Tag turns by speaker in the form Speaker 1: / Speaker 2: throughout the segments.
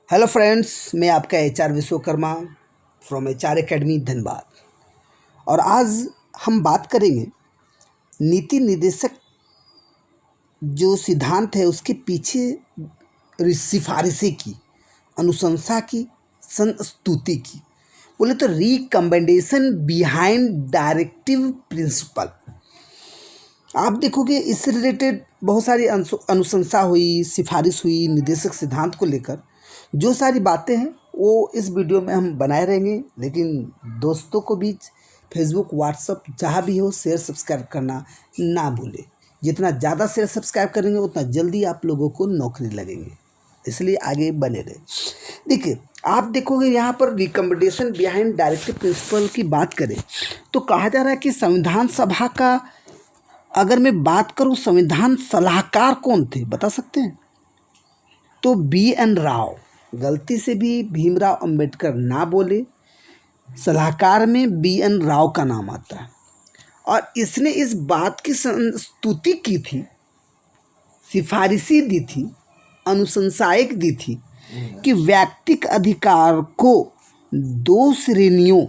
Speaker 1: Hello friends, मैं आपका HR Vishwakarma from HR academy Dhanbad. और आज हम बात करेंगे नीति निर्देशक जो सिद्धांत है उसके पीछे सिफारिशें की, अनुशंसा की, संस्तुति की, बोले तो रिकमेंडेशन बिहाइंड डायरेक्टिव प्रिंसिपल। आप देखोगे इससे रिलेटेड बहुत सारी अनुशंसा हुई, सिफारिश हुई निर्देशक सिद्धांत को लेकर। जो सारी बातें हैं वो इस वीडियो में हम बनाए रहेंगे, लेकिन दोस्तों को बीच फेसबुक, व्हाट्सअप जहाँ भी हो शेयर सब्सक्राइब करना ना भूलें। जितना ज़्यादा शेयर सब्सक्राइब करेंगे उतना जल्दी आप लोगों को नौकरी लगेंगे, इसलिए आगे बने रहे। देखिए, आप देखोगे यहाँ पर रिकमेंडेशन बिहाइंड डायरेक्टिव प्रिंसिपल की बात करें तो कहा जा रहा है कि संविधान सभा का, अगर मैं बात करूं संविधान सलाहकार कौन थे बता सकते हैं? तो BN राव। गलती से भी भीमराव अंबेडकर ना बोले, सलाहकार में BN राव का नाम आता है। और इसने इस बात की स्तुति की थी, सिफारिशी दी थी, अनुशंसाएं दी थी कि व्यक्तिगत अधिकार को दो श्रेणियों,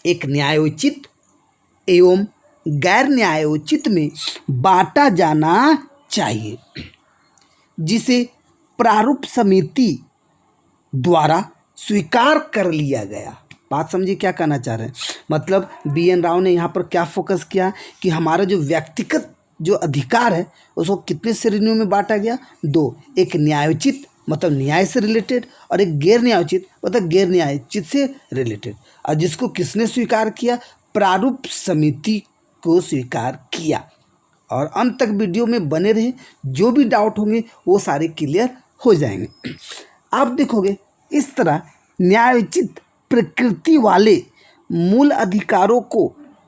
Speaker 1: एक न्यायोचित एवं गैर न्यायोचित में बांटा जाना चाहिए, जिसे प्रारूप समिति द्वारा स्वीकार कर लिया गया। बात समझिए क्या कहना चाह रहे हैं। मतलब BN राव ने यहाँ पर क्या फोकस किया कि हमारा जो व्यक्तिगत जो अधिकार है उसको कितने श्रेणियों में बांटा गया? दो, एक न्यायोचित मतलब न्याय से रिलेटेड, और एक गैर न्यायोचित मतलब गैर न्यायोचित से रिलेटेड। और जिसको किसने स्वीकार किया? प्रारूप समिति को स्वीकार किया। और अंत तक वीडियो में बने रहे, जो भी डाउट होंगे वो सारे क्लियर हो जाएंगे। आप देखोगे इस तरह न्यायोचित प्रकृति वाले मूल अधिकारों को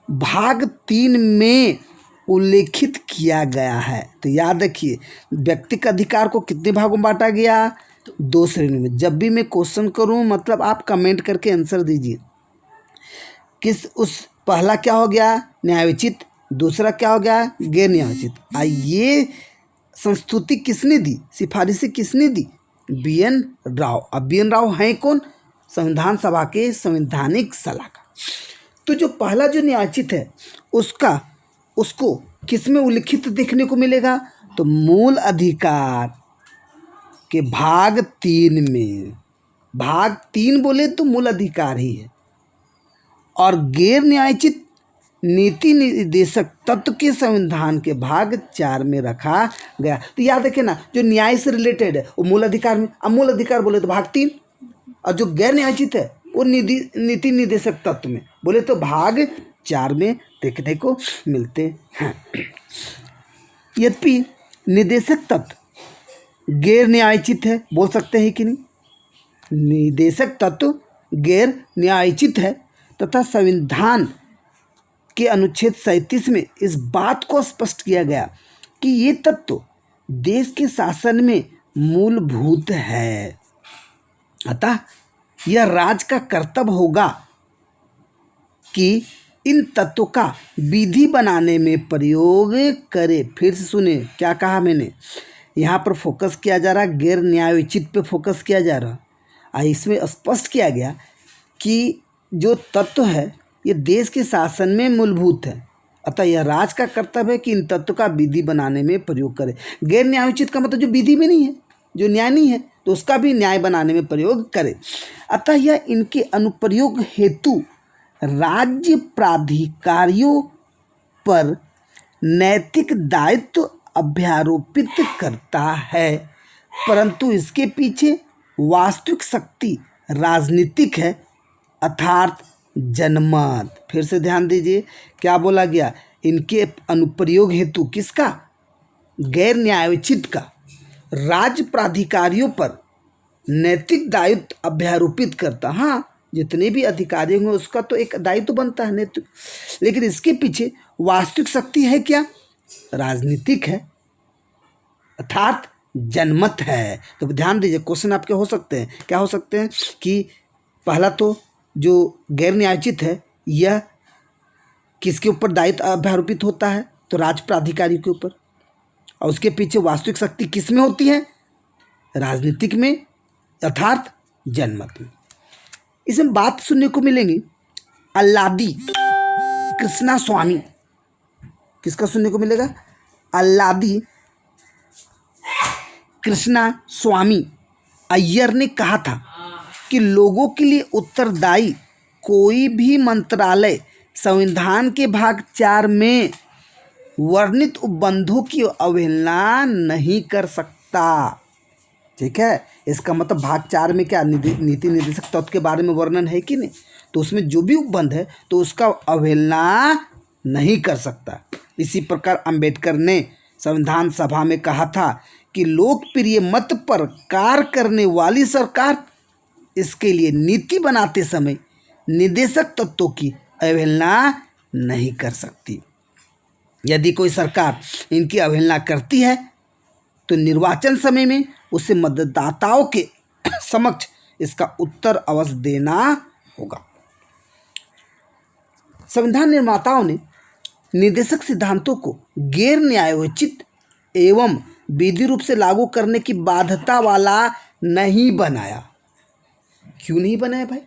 Speaker 1: भाग 3 में उल्लेखित किया गया है। तो याद रखिए, व्यक्तिगत अधिकार को कितने भागों में बांटा गया? दो श्रेणी में। जब भी मैं क्वेश्चन करूं मतलब आप कमेंट करके आंसर दीजिए। पहला क्या हो गया? न्यायोचित। दूसरा क्या हो गया? गैर न्यायोचित। ये संस्तुति किसने दी, सिफारिश किसने दी? BN राव। अब BN राव हैं कौन? संविधान सभा के संवैधानिक सलाहकार। तो जो पहला जो न्यायोचित है उसको किस में उल्लिखित देखने को मिलेगा? तो मूल अधिकार के भाग 3 में। भाग 3 बोले तो मूल अधिकार ही है। और गैर न्यायोचित नीति निर्देशक तत्व के संविधान के भाग 4 में रखा गया। तो याद रखें ना, जो न्याय से रिलेटेड है वो मूल अधिकार में। अब मूल अधिकार बोले तो भाग 3, और जो गैर न्यायोचित है वो नीति निर्देशक तत्व में बोले तो भाग 4 में देखने को मिलते हैं। यद्यपि निर्देशक तत्व गैर न्यायोचित है, बोल सकते हैं कि नहीं? निर्देशक तत्व गैर न्यायोचित है तथा संविधान के अनुच्छेद 37 में इस बात को स्पष्ट किया गया कि ये तत्व देश के शासन में मूलभूत है। अतः यह राज्य का कर्तव्य होगा कि इन तत्वों का विधि बनाने में प्रयोग करे। फिर से सुने क्या कहा मैंने, यहाँ पर फोकस किया जा रहा, गैर न्यायोचित पे फोकस किया जा रहा। इसमें स्पष्ट किया गया कि जो तत्व है ये देश के शासन में मूलभूत है, अतः यह राज्य का कर्तव्य है कि इन तत्वों का विधि बनाने में प्रयोग करे। गैर न्यायोचित का मतलब जो विधि में नहीं है, जो न्याय नहीं है, तो उसका भी न्याय बनाने में प्रयोग करे। अतः यह इनके अनुप्रयोग हेतु राज्य प्राधिकारियों पर नैतिक दायित्व अभ्यारोपित करता है, परंतु इसके पीछे वास्तविक शक्ति राजनीतिक है, अर्थात जनमत। फिर से ध्यान दीजिए क्या बोला गया, इनके अनुप्रयोग हेतु किसका? गैर न्यायोचित का राज्य प्राधिकारियों पर नैतिक दायित्व अभ्यारोपित करता। हाँ, जितने भी अधिकारी होंगे उसका तो एक दायित्व बनता है नैतिक, लेकिन इसके पीछे वास्तविक शक्ति है क्या? राजनीतिक है, अर्थात जनमत है। तो ध्यान दीजिए, क्वेश्चन आपके हो सकते हैं, क्या हो सकते हैं कि पहला तो जो गैर न्यायोचित है यह किसके ऊपर दायित्व अभ्यारोपित होता है? तो राज्य प्राधिकारी के ऊपर। और उसके पीछे वास्तविक शक्ति किस में होती है? राजनीतिक में, अर्थात जनमत में। इसमें बात सुनने को मिलेंगी अल्लादी कृष्णा स्वामी। किसका सुनने को मिलेगा? अल्लादी कृष्णा स्वामी अय्यर ने कहा था कि लोगों के लिए उत्तरदायी कोई भी मंत्रालय संविधान के भाग 4 में वर्णित उपबंधों की अवहेलना नहीं कर सकता। ठीक है, इसका मतलब भाग 4 में क्या नीति निर्देशक तत्व के बारे में वर्णन है कि नहीं, तो उसमें जो भी उपबंध है तो उसका अवहेलना नहीं कर सकता। इसी प्रकार अंबेडकर ने संविधान सभा में कहा था कि लोकप्रिय मत पर कार्य करने वाली सरकार इसके लिए नीति बनाते समय निर्देशक तत्वों की अवहेलना नहीं कर सकती। यदि कोई सरकार इनकी अवहेलना करती है तो निर्वाचन समय में उसे मतदाताओं के समक्ष इसका उत्तर अवश्य देना होगा। संविधान निर्माताओं ने निर्देशक सिद्धांतों को गैर न्यायोचित एवं विधि रूप से लागू करने की बाध्यता वाला नहीं बनाया। क्यों नहीं बनाया भाई?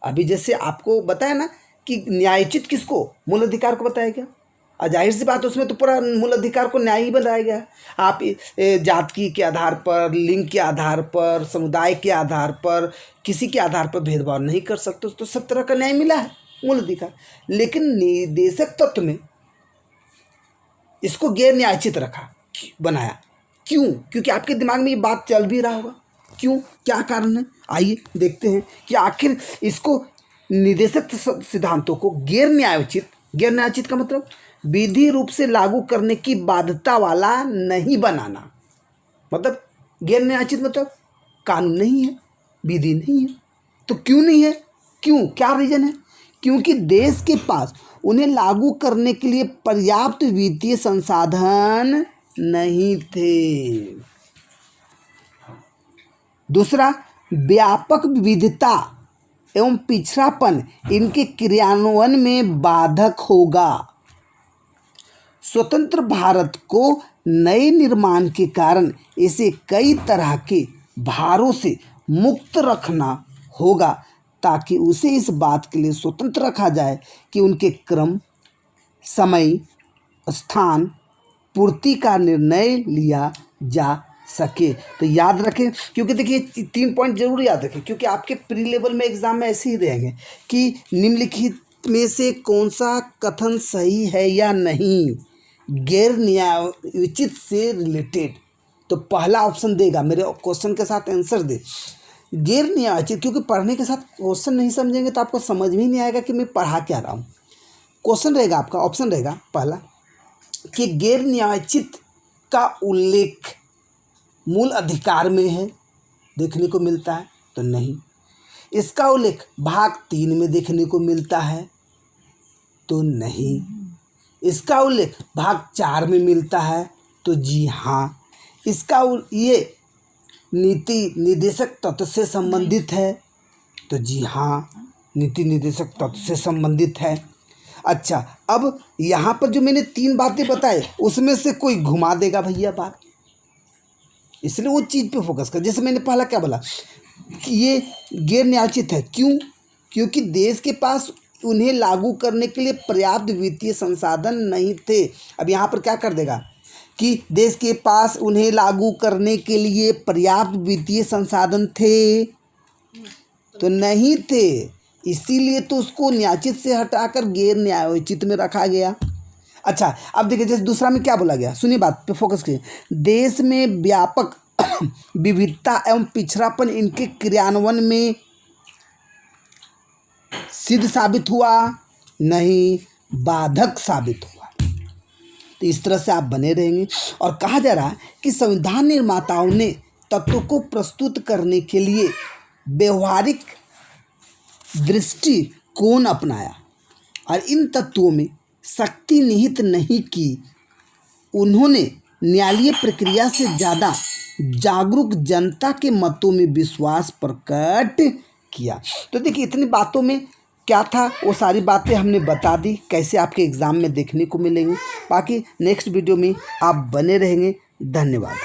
Speaker 1: अभी जैसे आपको बताया ना कि न्यायोचित किसको? मूल अधिकार को बताया गया। और जाहिर सी बात उसमें तो पूरा मूल अधिकार को न्याय ही बनाया गया। आप जाति के आधार पर, लिंग के आधार पर, समुदाय के आधार पर, किसी के आधार पर भेदभाव नहीं कर सकते, तो सब तरह का न्याय मिला है मूल अधिकार। लेकिन निर्देशक तत्व में इसको गैर न्यायोचित रखा, बनाया। क्यों? क्योंकि आपके दिमाग में ये बात चल भी रहा होगा। क्यों? क्या कारण है? आइए देखते हैं कि आखिर इसको निर्देशक सिद्धांतों को गैर न्यायोचित का मतलब विधि रूप से लागू करने की बाध्यता वाला नहीं बनाना। मतलब गैर न्यायोचित मतलब कानून नहीं है, विधि नहीं है। तो क्यों नहीं है? क्यों? क्या रीजन है? क्योंकि देश के पास उन्हें लागू करने के लिए पर्याप्त वित्तीय संसाधन नहीं थे। दूसरा, व्यापक विविधता एवं पिछड़ापन इनके क्रियान्वयन में बाधक होगा। स्वतंत्र भारत को नए निर्माण के कारण इसे कई तरह के भारों से मुक्त रखना होगा ताकि उसे इस बात के लिए स्वतंत्र रखा जाए कि उनके क्रम, समय, स्थान, पूर्ति का निर्णय लिया जा सके। तो याद रखें, क्योंकि देखिए 3 पॉइंट जरूर याद रखें, क्योंकि आपके प्री लेवल में एग्जाम में ऐसे ही रहेंगे कि निम्नलिखित में से कौन सा कथन सही है या नहीं गैर न्यायोचित से रिलेटेड। तो पहला ऑप्शन देगा, मेरे क्वेश्चन के साथ आंसर दे, गैर न्यायोचित। क्योंकि पढ़ने के साथ क्वेश्चन नहीं समझेंगे तो आपको समझ में ही नहीं आएगा कि मैं पढ़ा क्या रहा हूँ। क्वेश्चन रहेगा आपका, ऑप्शन रहेगा पहला कि गैर न्यायोचित का उल्लेख मूल अधिकार में है, देखने को मिलता है, तो नहीं। इसका उल्लेख भाग 3 में देखने को मिलता है, तो नहीं। इसका उल्लेख भाग 4 में मिलता है, तो जी हाँ। इसका ये नीति निर्देशक तत्व से संबंधित है, तो जी हाँ, नीति निर्देशक तत्व से संबंधित है। अच्छा, अब यहाँ पर जो मैंने 3 बातें बताए उसमें से कोई घुमा देगा भैया बात, इसलिए वो चीज़ पे फोकस कर। जैसे मैंने पहला क्या बोला कि ये गैर न्यायोचित है। क्यों? क्योंकि देश के पास उन्हें लागू करने के लिए पर्याप्त वित्तीय संसाधन नहीं थे। अब यहाँ पर क्या कर देगा कि देश के पास उन्हें लागू करने के लिए पर्याप्त वित्तीय संसाधन थे, तो नहीं थे, इसीलिए तो उसको न्यायोचित से हटाकर गैर न्यायोचित में रखा गया। अच्छा, अब देखिए जैसे दूसरा में क्या बोला गया, सुनिए बात पे फोकस कीजिए। देश में व्यापक विविधता एवं पिछड़ापन इनके क्रियान्वयन में सिद्ध साबित हुआ, नहीं, बाधक साबित हुआ। तो इस तरह से आप बने रहेंगे। और कहा जा रहा है कि संविधान निर्माताओं ने तत्वों को प्रस्तुत करने के लिए व्यवहारिक दृष्टिकोण अपनाया और इन तत्वों में शक्ति निहित नहीं की। उन्होंने न्यायीय प्रक्रिया से ज़्यादा जागरूक जनता के मतों में विश्वास प्रकट किया। तो देखिए इतनी बातों में क्या था, वो सारी बातें हमने बता दी, कैसे आपके एग्ज़ाम में देखने को मिलेंगी। बाकी नेक्स्ट वीडियो में आप बने रहेंगे। धन्यवाद।